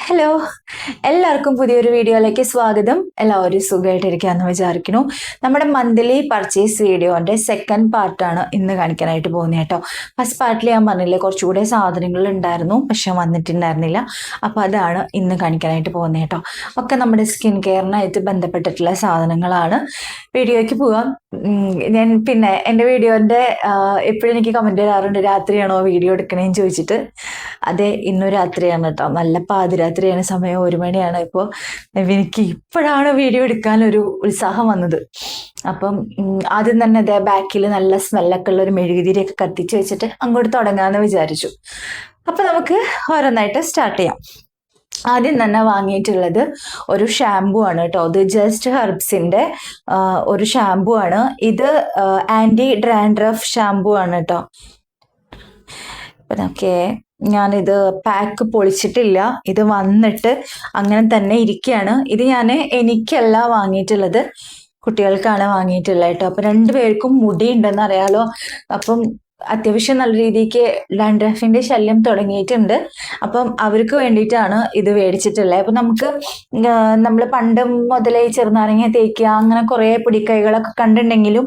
Hello, എല്ലാവർക്കും പുതിയൊരു വീഡിയോയിലേക്ക് സ്വാഗതം. എല്ലാവരും സുഖമായിട്ടിരിക്കാമെന്ന് വിചാരിക്കുന്നു. നമ്മുടെ മന്ത്ലി പർച്ചേസ് വീഡിയോൻ്റെ സെക്കൻഡ് പാർട്ടാണ് ഇന്ന് കാണിക്കാനായിട്ട് പോകുന്നത് കേട്ടോ. ഫസ്റ്റ് പാർട്ടിൽ ഞാൻ പറഞ്ഞില്ലേ കുറച്ചുകൂടെ സാധനങ്ങൾ ഉണ്ടായിരുന്നു, പക്ഷെ വന്നിട്ടുണ്ടായിരുന്നില്ല. അപ്പോൾ അതാണ് ഇന്ന് കാണിക്കാനായിട്ട് പോകുന്നത് കേട്ടോ. ഒക്കെ നമ്മുടെ സ്കിൻ കെയറിനായിട്ട് ബന്ധപ്പെട്ടിട്ടുള്ള സാധനങ്ങളാണ്. വീഡിയോയ്ക്ക് പോകാം. ഞാൻ പിന്നെ എൻ്റെ വീഡിയോൻ്റെ എപ്പോഴും എനിക്ക് കമൻറ്റ് വരാറുണ്ട്, രാത്രിയാണോ വീഡിയോ എടുക്കണേന്ന് ചോദിച്ചിട്ട്. അതെ, ഇന്നു രാത്രിയാണ് കേട്ടോ. നല്ല പാതിരാത്രിയാണ്, സമയം 1 മണിയാണ്. ഇപ്പോൾ എനിക്ക് ഇപ്പോഴാണ് വീഡിയോ എടുക്കാനൊരു ഉത്സാഹം വന്നത്. അപ്പം ആദ്യം തന്നെ അതേ ബാക്കിൽ നല്ല സ്മെല്ലൊക്കെ ഉള്ള ഒരു മെഴുകുതിരിയൊക്കെ കത്തിച്ച് വെച്ചിട്ട് അങ്ങോട്ട് തുടങ്ങാമെന്ന് വിചാരിച്ചു. അപ്പം നമുക്ക് ഓരോന്നായിട്ട് സ്റ്റാർട്ട് ചെയ്യാം. ആദ്യം തന്നെ വാങ്ങിയിട്ടുള്ളത് ഒരു ഷാമ്പു ആണ് കേട്ടോ. ഇത് ജസ്റ്റ് ഹെർബ്സിൻ്റെ ഒരു ഷാമ്പു ആണ്. ഇത് ആൻറ്റി ഡ്രാൻഡ്രഫ് ഷാമ്പു ആണ് കേട്ടോ. ഓക്കെ, ഞാനിത് പാക്ക് പൊളിച്ചിട്ടില്ല, ഇത് വന്നിട്ട് അങ്ങനെ തന്നെ ഇരിക്കുകയാണ്. ഇത് ഞാൻ എനിക്കല്ല വാങ്ങിയിട്ടുള്ളത്, കുട്ടികൾക്കാണ് വാങ്ങിയിട്ടുള്ളത് കേട്ടോ. അപ്പം 2 പേർക്കും മുടി ഉണ്ടെന്ന് അറിയാലോ. അപ്പം അത്യാവശ്യം നല്ല രീതിക്ക് ഡാൻഡ്രഫിന്റെ ശല്യം തുടങ്ങിയിട്ടുണ്ട്. അപ്പം അവർക്ക് വേണ്ടിയിട്ടാണ് ഇത് മേടിച്ചിട്ടുള്ളത്. അപ്പം നമുക്ക് നമ്മൾ പണ്ട് മുതലേ ചെറുനാരങ്ങ തേക്കുക അങ്ങനെ കുറേ പൊടിക്കൈകളൊക്കെ കണ്ടിട്ടുണ്ടെങ്കിലും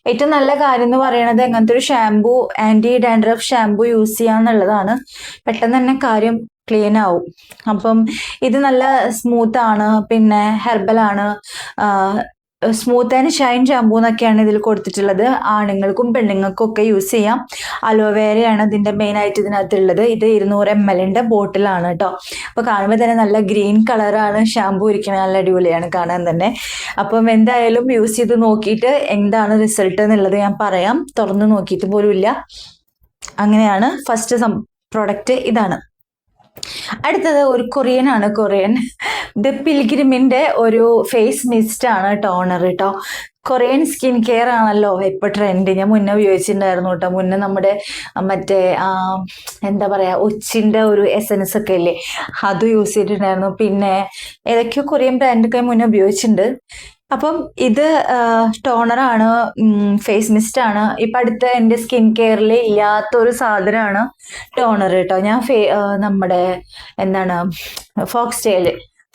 ഏറ്റവും നല്ല കാര്യം എന്ന് പറയുന്നത് എങ്ങനത്തെ ഒരു shampoo, anti dandruff shampoo use ചെയ്യാന്നുള്ളതാണ്. പെട്ടെന്ന് തന്നെ കാര്യം ക്ലീൻ ആവും. അപ്പം ഇത് നല്ല സ്മൂത്താണ്, പിന്നെ ഹെർബലാണ്. സ്മൂത്ത് ആൻഡ് ഷൈൻ ഷാമ്പൂ എന്നൊക്കെയാണ് ഇതിൽ കൊടുത്തിട്ടുള്ളത്. ആണുങ്ങൾക്കും പെണ്ണുങ്ങൾക്കും ഒക്കെ യൂസ് ചെയ്യാം. അലോവേരയാണ് ഇതിൻ്റെ മെയിനായിട്ട് ഇതിനകത്തുള്ളത്. ഇത് 200 ml ബോട്ടിലാണ് കേട്ടോ. അപ്പോൾ കാണുമ്പോൾ തന്നെ നല്ല ഗ്രീൻ കളറാണ് ഷാമ്പൂ ഇരിക്കുന്നത്, നല്ല അടിപൊളിയാണ് കാണാൻ തന്നെ. അപ്പം എന്തായാലും യൂസ് ചെയ്ത് നോക്കിയിട്ട് എന്താണ് റിസൾട്ട് എന്നുള്ളത് ഞാൻ പറയാം. തുറന്ന് നോക്കിയിട്ട് പോലും ഇല്ല. അങ്ങനെയാണ് ഫസ്റ്റ് പ്രോഡക്റ്റ് ഇതാണ്. അടുത്തത് ഒരു കൊറിയൻ ആണ്. കൊറിയൻ ദ പിൽഗ്രിമിന്റെ ഒരു ഫേസ് മിസ്റ്റ് ആണ്, ടോണർ കേട്ടോ. കൊറിയൻ സ്കിൻ കെയർ ആണല്ലോ ഇപ്പൊ ട്രെൻഡ്. ഞാൻ മുന്നേ ഉപയോഗിച്ചിട്ടുണ്ടായിരുന്നു കേട്ടോ. മുന്നേ നമ്മുടെ മറ്റേ എന്താ പറയാ ഒച്ചിന്റെ ഒരു എസൻസ് ഒക്കെ ഇല്ലേ, അത് യൂസ് ചെയ്തിട്ടുണ്ടായിരുന്നു. പിന്നെ ഏതൊക്കെയോ കൊറിയൻ ബ്രാൻഡൊക്കെ മുന്നേ ഉപയോഗിച്ചിട്ടുണ്ട്. അപ്പം ഇത് ടോണറാണ്, ഫേസ് മിസ്റ്റ് ആണ്. ഇപ്പം അടുത്ത എൻ്റെ സ്കിൻ കെയറിൽ ഇല്ലാത്തൊരു സാധനമാണ് ടോണർ കേട്ടോ. ഞാൻ നമ്മുടെ എന്താണ്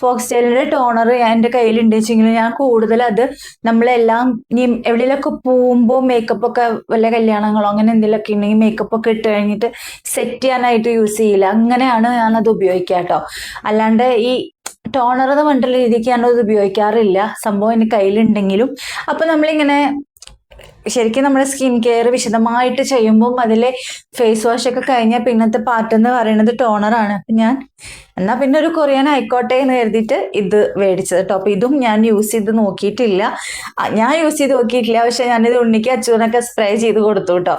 ഫോക്സ്റ്റൈലിൻ്റെ ടോണർ എൻ്റെ കയ്യിലുണ്ട് വെച്ചെങ്കിൽ ഞാൻ കൂടുതൽ അത് നമ്മളെല്ലാം ഇനി എവിടെയെങ്കിലൊക്കെ പോകുമ്പോൾ മേക്കപ്പൊക്കെ വല്ല കല്യാണങ്ങളോ അങ്ങനെ എന്തെങ്കിലുമൊക്കെ ഉണ്ടെങ്കിൽ മേക്കപ്പൊക്കെ ഇട്ട് കഴിഞ്ഞിട്ട് സെറ്റ് ചെയ്യാനായിട്ട് യൂസ് ചെയ്യില്ല. അങ്ങനെയാണ് ഞാനത് ഉപയോഗിക്കുക കേട്ടോ. അല്ലാണ്ട് ഈ ടോണർ എന്ന് പറഞ്ഞിട്ടുള്ള രീതിക്ക് ഞാനത് ഉപയോഗിക്കാറില്ല. സംഭവം എൻ്റെ കയ്യിലുണ്ടെങ്കിലും. അപ്പം നമ്മളിങ്ങനെ ശരിക്കും നമ്മുടെ സ്കിൻ കെയർ വിശദമായിട്ട് ചെയ്യുമ്പം അതിലെ ഫേസ് വാഷ് ഒക്കെ കഴിഞ്ഞാൽ പിന്നത്തെ പാർട്ട് എന്ന് പറയുന്നത് ടോണറാണ്. അപ്പം ഞാൻ എന്നാൽ പിന്നെ ഒരു കൊറിയൻ ആയിക്കോട്ടെ എന്ന് കരുതിയിട്ട് ഇത് മേടിച്ചത് കേട്ടോ. അപ്പം ഇതും ഞാൻ യൂസ് ചെയ്ത് നോക്കിയിട്ടില്ല. ഞാൻ യൂസ് ചെയ്ത് നോക്കിയിട്ടില്ല, പക്ഷെ ഞാനിത് ഉണ്ണിക്ക് അച്ചൂനൊക്കെ സ്പ്രേ ചെയ്ത് കൊടുത്തു കേട്ടോ.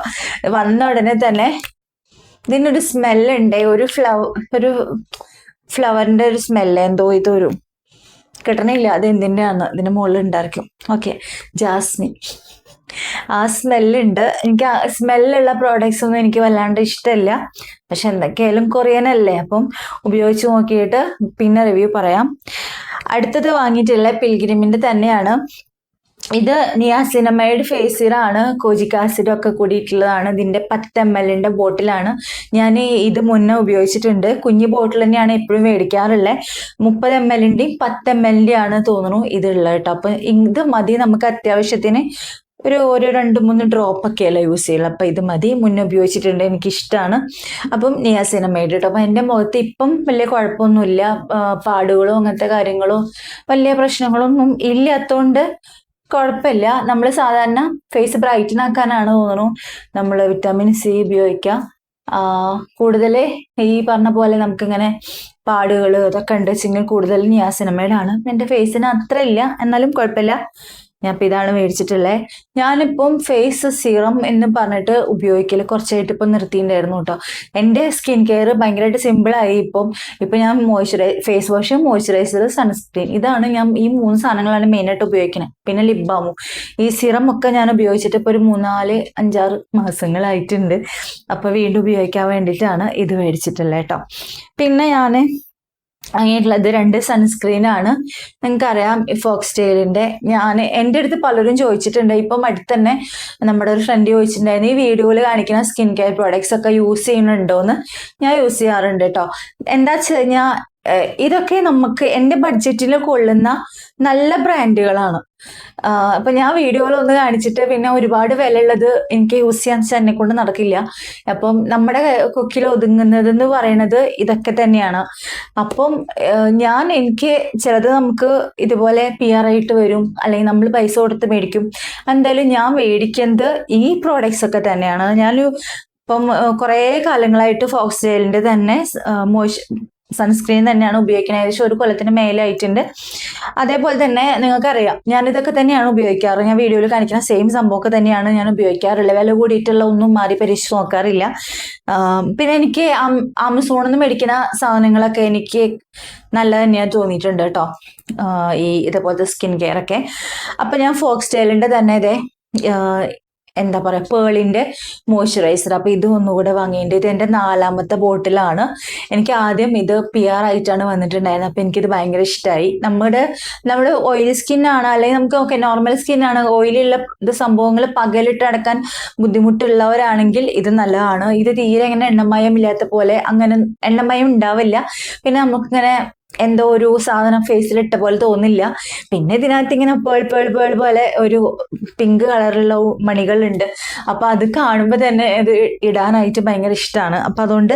വന്ന ഉടനെ തന്നെ ഇതിനൊരു സ്മെല്ലുണ്ട്, ഒരു ഫ്ലവറിൻ്റെ ഒരു സ്മെല്ല്, എന്തോ ഇതൊരു കിട്ടണില്ല, അത് എന്തിൻ്റെയാണ്, ഇതിൻ്റെ മുകളിൽ ഉണ്ടായിരിക്കും. Okay, jasmine. ആ സ്മെല്ലുണ്ട്. എനിക്ക് ആ സ്മെല്ലുള്ള പ്രോഡക്ട്സ് ഒന്നും എനിക്ക് വല്ലാണ്ട് ഇഷ്ടമല്ല. പക്ഷെ എന്തൊക്കെയായാലും കൊറിയൻ അല്ലേ, അപ്പം ഉപയോഗിച്ച് നോക്കിയിട്ട് പിന്നെ റിവ്യൂ പറയാം. അടുത്തത് വാങ്ങിയിട്ടുള്ള പിൽഗ്രിമിൻ്റെ തന്നെയാണ്. ഇത് നിയാസിനമൈഡ് ഫേസ് സീറാണ്, കോജിക് ആസിഡ് ഒക്കെ കൂടിയിട്ടുള്ളതാണ്. ഇതിൻ്റെ 10 ml ബോട്ടിലാണ്. ഞാൻ ഇത് മുന്നേ ഉപയോഗിച്ചിട്ടുണ്ട്. കുഞ്ഞു ബോട്ടിൽ തന്നെയാണ് എപ്പോഴും മേടിക്കാറുള്ളത്. 30 ml 10 ml ആണ് തോന്നുന്നു ഇതുള്ളത് കേട്ടോ. അപ്പം ഇത് മതി നമുക്ക് അത്യാവശ്യത്തിന്. ഒരു 2-3 ഡ്രോപ്പൊക്കെയല്ല യൂസ് ചെയ്യുള്ളൂ. അപ്പം ഇത് മതി. മുന്നേ ഉപയോഗിച്ചിട്ടുണ്ട്, എനിക്കിഷ്ടമാണ്. അപ്പം നിയാസിനമൈഡ് കേട്ടോ. അപ്പം എൻ്റെ മുഖത്ത് ഇപ്പം വലിയ കുഴപ്പമൊന്നുമില്ല, പാടുകളോ അങ്ങനത്തെ കാര്യങ്ങളോ വലിയ പ്രശ്നങ്ങളൊന്നും ഇല്ലാത്തതുകൊണ്ട് കുഴപ്പമില്ല. നമ്മൾ സാധാരണ ഫേസ് ബ്രൈറ്റൻ ആക്കാനാണ് തോന്നുന്നു നമ്മൾ വിറ്റാമിൻ സി ഉപയോഗിക്കുക. കൂടുതൽ ഈ പറഞ്ഞ പോലെ നമുക്കിങ്ങനെ പാടുകൾ ഇതൊക്കെ ഉണ്ട് വെച്ചെങ്കിൽ കൂടുതൽ നിയാസിനമൈഡാണ്. എൻ്റെ ഫേസിന് അത്ര ഇല്ല, എന്നാലും കുഴപ്പമില്ല. ഞാൻ ഇപ്പം ഇതാണ് മേടിച്ചിട്ടുള്ളത്. ഞാനിപ്പം ഫേസ് സീറം എന്ന് പറഞ്ഞിട്ട് ഉപയോഗിക്കൽ കുറച്ചായിട്ട് ഇപ്പം നിർത്തിയിട്ടുണ്ടായിരുന്നു കേട്ടോ. എൻ്റെ സ്കിൻ കെയർ ഭയങ്കരമായിട്ട് സിമ്പിളായി. ഇപ്പം ഞാൻ ഫേസ് വാഷ്, മോയ്സ്ചറൈസർ, സൺസ്ക്രീൻ, ഇതാണ് ഞാൻ ഈ 3 സാധനങ്ങളാണ് മെയിനായിട്ട് ഉപയോഗിക്കുന്നത്. പിന്നെ ലിപ് ബാമും. ഈ സിറം ഒക്കെ ഞാൻ ഉപയോഗിച്ചിട്ട് ഇപ്പോൾ ഒരു 3-4-5-6 മാസങ്ങളായിട്ടുണ്ട്. അപ്പോൾ വീണ്ടും ഉപയോഗിക്കാൻ വേണ്ടിയിട്ടാണ് ഇത് മേടിച്ചിട്ടുള്ളത് കേട്ടോ. പിന്നെ ഞാൻ വാങ്ങിയിട്ടുള്ളത് 2 സൺസ്ക്രീനാണ്. നിങ്ങൾക്കറിയാം ഫോക്സ്റ്റൈലിൻ്റെ. എൻ്റെ അടുത്ത് പലരും ചോദിച്ചിട്ടുണ്ട്. ഇപ്പം അടുത്ത് തന്നെ നമ്മുടെ ഒരു ഫ്രണ്ട് ചോദിച്ചിട്ടുണ്ടായിരുന്നു, ഈ വീഡിയോയിൽ കാണിക്കുന്ന സ്കിൻ കെയർ പ്രോഡക്ട്സ് ഒക്കെ യൂസ് ചെയ്യുന്നുണ്ടോയെന്ന്. ഞാൻ യൂസ് ചെയ്യാറുണ്ട് കേട്ടോ. എന്താ വെച്ച് കഴിഞ്ഞാൽ ഇതൊക്കെ നമുക്ക് എൻ്റെ ബഡ്ജറ്റിൽ കൊള്ളുന്ന നല്ല ബ്രാൻഡുകളാണ്. അപ്പൊ ഞാൻ വീഡിയോയിലൊന്ന് കാണിച്ചിട്ട് പിന്നെ ഒരുപാട് വിലയുള്ളത് എനിക്ക് യൂസ് ചെയ്യാൻ എന്നെ കൊണ്ട് നടക്കില്ല. അപ്പം നമ്മുടെ കൊക്കിൽ ഒതുങ്ങുന്നതെന്ന് പറയുന്നത് ഇതൊക്കെ തന്നെയാണ്. അപ്പം എനിക്ക് ചിലത് നമുക്ക് ഇതുപോലെ PR ആയിട്ട് വരും, അല്ലെങ്കിൽ നമ്മൾ പൈസ കൊടുത്ത് മേടിക്കും. എന്തായാലും ഞാൻ മേടിക്കുന്നത് ഈ പ്രോഡക്ട്സ് ഒക്കെ തന്നെയാണ്. ഇപ്പം കുറേ കാലങ്ങളായിട്ട് ഫോക്സ്ടെയിലിന്റെ തന്നെ സൺസ്ക്രീൻ തന്നെയാണ് ഉപയോഗിക്കുന്നത്. ഏകദേശം 1 കൊല്ലത്തിന് മേലായിട്ടുണ്ട്. അതേപോലെ തന്നെ നിങ്ങൾക്കറിയാം ഞാൻ ഇതൊക്കെ തന്നെയാണ് ഉപയോഗിക്കാറ്. ഞാൻ വീഡിയോയിൽ കാണിക്കുന്ന സെയിം സംഭവമൊക്കെ തന്നെയാണ് ഞാൻ ഉപയോഗിക്കാറുള്ളത്. വില കൂടിയിട്ടുള്ള ഒന്നും മാറി പരീക്ഷിച്ച് നോക്കാറില്ല. പിന്നെ എനിക്ക് ആമസോണിൽ നിന്ന് മേടിക്കുന്ന സാധനങ്ങളൊക്കെ എനിക്ക് നല്ല തന്നെയാണ് തോന്നിയിട്ടുണ്ട് കേട്ടോ, ഇതേപോലത്തെ സ്കിൻ കെയർ ഒക്കെ. അപ്പൊ ഞാൻ ഫോക്സ്ടെയിലിന്റെ തന്നെ എന്താ പറയാ പേളിന്റെ മോയ്സ്ചറൈസർ, അപ്പൊ ഇത് ഒന്നുകൂടെ വാങ്ങിയിട്ട് ഇത് എൻ്റെ 4ാമത്തെ ബോട്ടിലാണ്. എനിക്ക് ആദ്യം ഇത് PR ആയിട്ടാണ് വന്നിട്ടുണ്ടായിരുന്നത്. അപ്പൊ എനിക്കിത് ഭയങ്കര ഇഷ്ടമായി. നമ്മുടെ ഓയിലി സ്കിൻ ആണ്, അല്ലെങ്കിൽ നമുക്ക് നോർമൽ സ്കിൻ ആണ്, ഓയിലുള്ള സംഭവങ്ങൾ പകലിട്ട് അടക്കാൻ ബുദ്ധിമുട്ടുള്ളവരാണെങ്കിൽ ഇത് നല്ലതാണ്. ഇത് തീരെ ഇങ്ങനെ എണ്ണമയം ഇല്ലാത്ത പോലെ, അങ്ങനെ എണ്ണമയം ഉണ്ടാവില്ല. പിന്നെ നമുക്കിങ്ങനെ എന്തോ ഒരു സാധനം ഫേസിലിട്ട പോലെ തോന്നില്ല. പിന്നെ ഇതിനകത്ത് ഇങ്ങനെ പേൾ പോലെ ഒരു പിങ്ക് കളറുള്ള മണികളുണ്ട്. അപ്പൊ അത് കാണുമ്പോൾ തന്നെ ഇത് ഇടാനായിട്ട് ഭയങ്കര ഇഷ്ടമാണ്. അപ്പൊ അതുകൊണ്ട്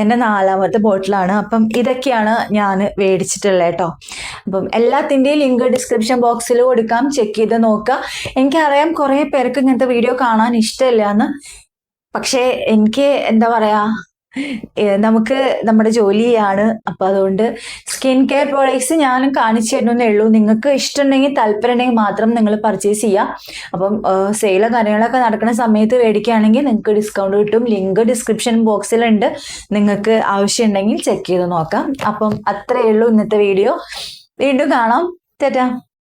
എൻ്റെ 4ാമത്തെ ബോട്ടിലാണ്. അപ്പം ഇതൊക്കെയാണ് ഞാൻ മേടിച്ചിട്ടുള്ളത് കേട്ടോ. അപ്പം എല്ലാത്തിൻ്റെയും ലിങ്ക് ഡിസ്ക്രിപ്ഷൻ ബോക്സിൽ കൊടുക്കാം, ചെക്ക് ചെയ്ത് നോക്കുക. എനിക്കറിയാം കുറേ പേർക്ക് ഇങ്ങനത്തെ വീഡിയോ കാണാൻ ഇഷ്ടമില്ല എന്ന്, പക്ഷേ എനിക്ക് എന്താ പറയാ, നമുക്ക് നമ്മുടെ ജോലിയാണ്. അപ്പൊ അതുകൊണ്ട് സ്കിൻ കെയർ പ്രോഡക്ട്സ് ഞാനും കാണിച്ചു തരുന്നേ ഉള്ളൂ. നിങ്ങൾക്ക് ഇഷ്ടമുണ്ടെങ്കിൽ താല്പര്യം ഉണ്ടെങ്കിൽ മാത്രം നിങ്ങൾ പർച്ചേസ് ചെയ്യുക. അപ്പം സെയിലോ കാര്യങ്ങളൊക്കെ നടക്കുന്ന സമയത്ത് മേടിക്കുകയാണെങ്കിൽ നിങ്ങൾക്ക് ഡിസ്കൗണ്ട് കിട്ടും. ലിങ്ക് ഡിസ്ക്രിപ്ഷൻ ബോക്സിലുണ്ട്, നിങ്ങൾക്ക് ആവശ്യമുണ്ടെങ്കിൽ ചെക്ക് ചെയ്ത് നോക്കാം. അപ്പം അത്രയേ ഉള്ളൂ ഇന്നത്തെ വീഡിയോ. വീണ്ടും കാണാം. ടാറ്റാ.